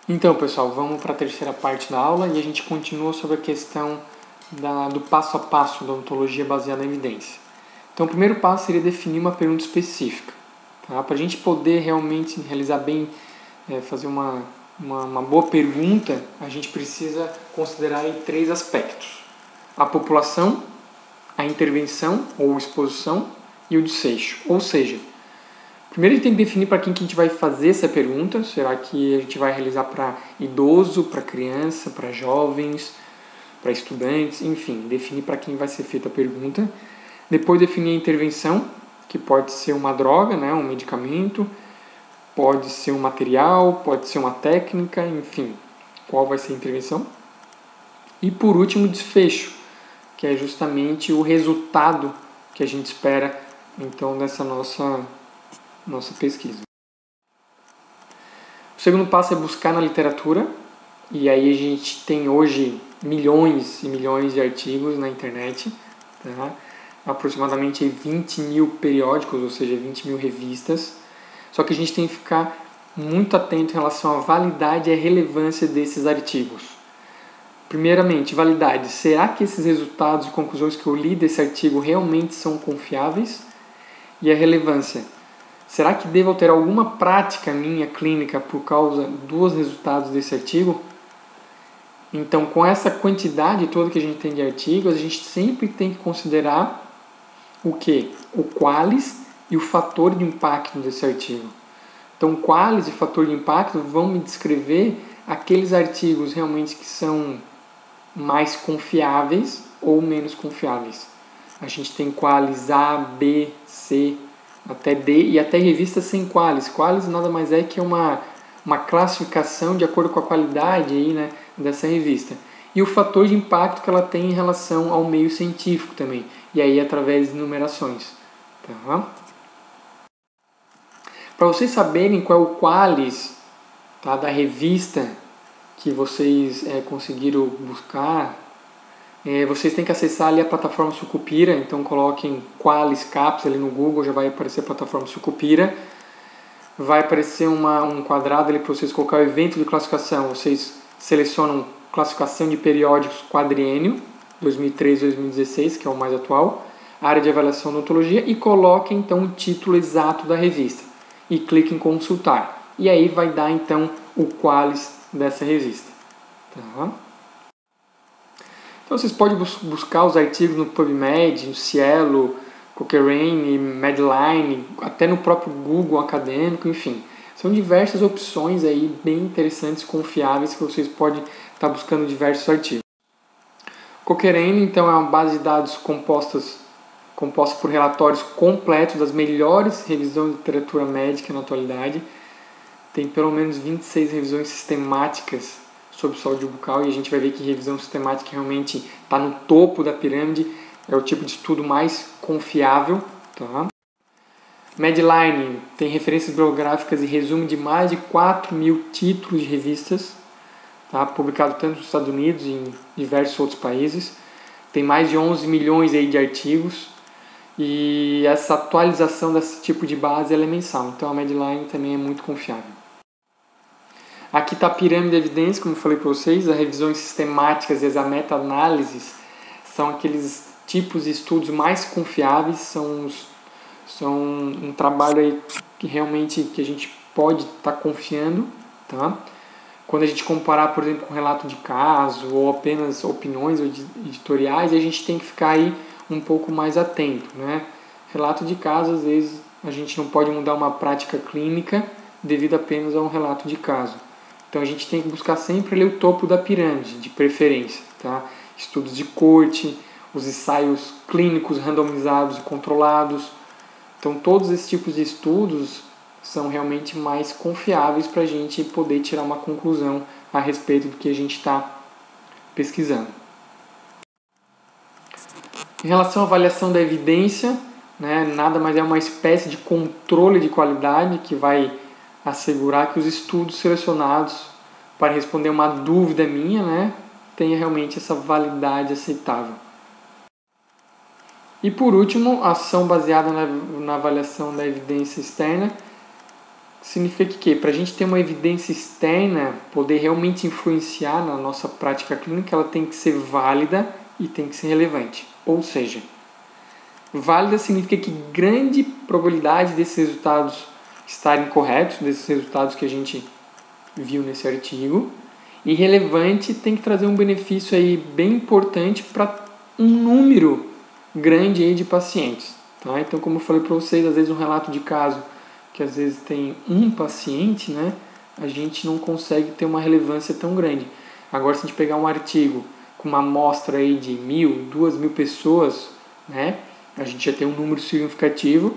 Então, pessoal, vamos para a terceira parte da aula e a gente continua sobre a questão do passo a passo da ontologia baseada em evidência. Então, o primeiro passo seria definir uma pergunta específica. Tá? Para a gente poder realmente realizar bem, fazer uma boa pergunta, a gente precisa considerar aí 3 aspectos: a população, a intervenção ou exposição e o desfecho. Ou seja, primeiro a gente tem que definir para quem que a gente vai fazer essa pergunta. Será que a gente vai realizar para idoso, para criança, para jovens, para estudantes, enfim, definir para quem vai ser feita a pergunta. Depois definir a intervenção, que pode ser uma droga, né, um medicamento, pode ser um material, pode ser uma técnica, enfim, qual vai ser a intervenção. E por último, o desfecho, que é justamente o resultado que a gente espera então dessa nossa pesquisa. O segundo passo é buscar na literatura, e aí a gente tem hoje milhões e milhões de artigos na internet, tá? Aproximadamente 20 mil periódicos, ou seja, 20 mil revistas, só que a gente tem que ficar muito atento em relação à validade e à relevância desses artigos. Primeiramente, validade. Será que esses resultados e conclusões que eu li desse artigo realmente são confiáveis? E a relevância. Será que devo ter alguma prática minha clínica por causa dos resultados desse artigo? Então, com essa quantidade toda que a gente tem de artigos, a gente sempre tem que considerar o quê? O qualis e o fator de impacto desse artigo. Então, qualis e fator de impacto vão me descrever aqueles artigos realmente que são mais confiáveis ou menos confiáveis. A gente tem qualis A, B, C, até D e até revistas sem qualis. Qualis nada mais é que uma classificação de acordo com a qualidade aí, né, dessa revista. E o fator de impacto que ela tem em relação ao meio científico também. E aí através de numerações. Tá? Para vocês saberem qual é o qualis, tá, da revista que vocês conseguiram buscar, vocês têm que acessar ali a plataforma Sucupira. Então coloquem qualis CAPS ali no Google, já vai aparecer a plataforma Sucupira. Vai aparecer um quadrado ali para vocês colocar o evento de classificação. Vocês selecionam classificação de periódicos quadriênio 2013-2016, que é o mais atual, área de avaliação da ontologia, e coloquem então o título exato da revista e cliquem em consultar. E aí vai dar então o qualis dessa revista. Tá? Então vocês podem buscar os artigos no PubMed, no Cielo, Cochrane, Medline, até no próprio Google acadêmico, enfim. São diversas opções aí bem interessantes, confiáveis, que vocês podem estar buscando diversos artigos. Cochrane, então, é uma base de dados composta por relatórios completos das melhores revisões de literatura médica na atualidade. Tem pelo menos 26 revisões sistemáticas sobre saúde bucal, e a gente vai ver que revisão sistemática realmente está no topo da pirâmide, é o tipo de estudo mais confiável. Tá? Medline tem referências bibliográficas e resumo de mais de 4 mil títulos de revistas, tá? Publicado tanto nos Estados Unidos e em diversos outros países. Tem mais de 11 milhões aí de artigos, e essa atualização desse tipo de base ela é mensal, então a Medline também é muito confiável. Aqui está a pirâmide de evidência, como eu falei para vocês. As revisões sistemáticas e as meta-análises são aqueles tipos de estudos mais confiáveis, são um trabalho aí que realmente que a gente pode estar confiando. Tá? Quando a gente comparar, por exemplo, com relato de caso ou apenas opiniões editoriais, a gente tem que ficar aí um pouco mais atento. Né? Relato de caso, às vezes, a gente não pode mudar uma prática clínica devido apenas a um relato de caso. Então a gente tem que buscar sempre ali o topo da pirâmide, de preferência. Tá? Estudos de corte, os ensaios clínicos randomizados e controlados. Então todos esses tipos de estudos são realmente mais confiáveis para a gente poder tirar uma conclusão a respeito do que a gente está pesquisando. Em relação à avaliação da evidência, né, nada mais é uma espécie de controle de qualidade que vai assegurar que os estudos selecionados para responder uma dúvida minha, né, tenha realmente essa validade aceitável. E por último, a ação baseada na avaliação da evidência externa significa que para a gente ter uma evidência externa, poder realmente influenciar na nossa prática clínica, ela tem que ser válida e tem que ser relevante. Ou seja, válida significa que grande probabilidade desses resultados estarem corretos, desses resultados que a gente viu nesse artigo, e relevante tem que trazer um benefício aí bem importante para um número grande aí de pacientes. Tá? Então, como eu falei para vocês, às vezes um relato de caso que às vezes tem um paciente, né, a gente não consegue ter uma relevância tão grande. Agora, se a gente pegar um artigo com uma amostra aí de 1.000, 2.000 pessoas, né, a gente já tem um número significativo,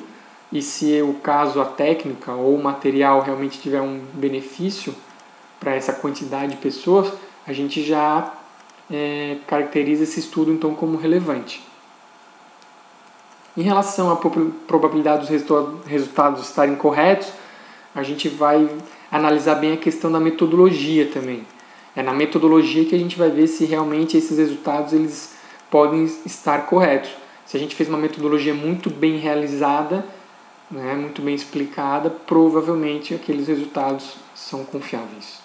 e se o caso, a técnica ou o material realmente tiver um benefício para essa quantidade de pessoas, a gente já caracteriza esse estudo então como relevante. Em relação à probabilidade dos resultados estarem corretos, a gente vai analisar bem a questão da metodologia também. É na metodologia que a gente vai ver se realmente esses resultados eles podem estar corretos. Se a gente fez uma metodologia muito bem realizada, né, muito bem explicada, provavelmente aqueles resultados são confiáveis.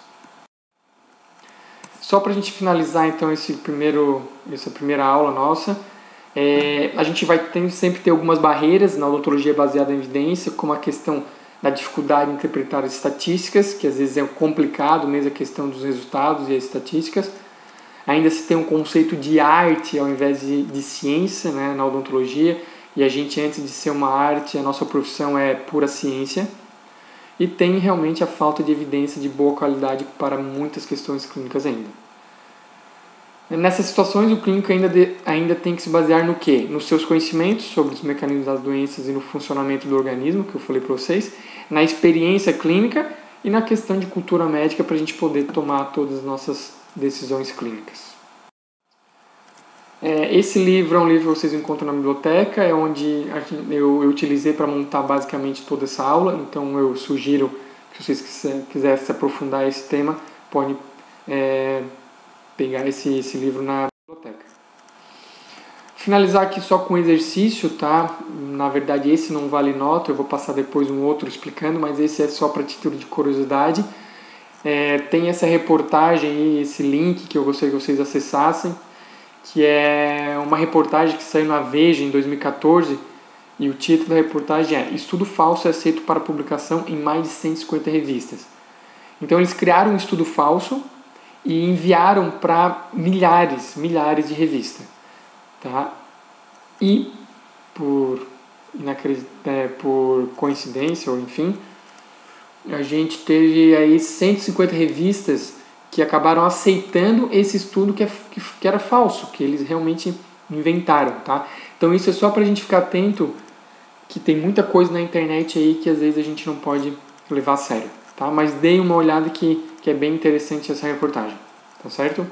Só para a gente finalizar então essa primeira aula nossa, a gente vai sempre ter algumas barreiras na odontologia baseada em evidência, como a questão da dificuldade de interpretar as estatísticas, que às vezes é complicado mesmo a questão dos resultados e as estatísticas. Ainda se tem um conceito de arte ao invés de ciência, né, na odontologia, e a gente, antes de ser uma arte, a nossa profissão é pura ciência. E tem realmente a falta de evidência de boa qualidade para muitas questões clínicas ainda. Nessas situações, o clínico ainda tem que se basear no quê? Nos seus conhecimentos sobre os mecanismos das doenças e no funcionamento do organismo, que eu falei para vocês, na experiência clínica e na questão de cultura médica para a gente poder tomar todas as nossas decisões clínicas. Esse livro é um livro que vocês encontram na biblioteca, é onde eu utilizei para montar basicamente toda essa aula, então eu sugiro que se vocês quiserem se aprofundar nesse tema, podem pegar esse livro na biblioteca. Finalizar aqui só com um exercício, tá? Na verdade esse não vale nota, eu vou passar depois um outro explicando, mas esse é só para título de curiosidade. Tem essa reportagem aí, esse link que eu gostaria que vocês acessassem, que é uma reportagem que saiu na Veja em 2014, e o título da reportagem é Estudo falso é aceito para publicação em mais de 150 revistas. Então eles criaram um estudo falso e enviaram para milhares de revistas. Tá? E por coincidência, ou enfim, a gente teve aí 150 revistas que acabaram aceitando esse estudo que era falso, que eles realmente inventaram, tá? Então isso é só para a gente ficar atento, que tem muita coisa na internet aí que às vezes a gente não pode levar a sério, tá? Mas deem uma olhada que é bem interessante essa reportagem, tá certo?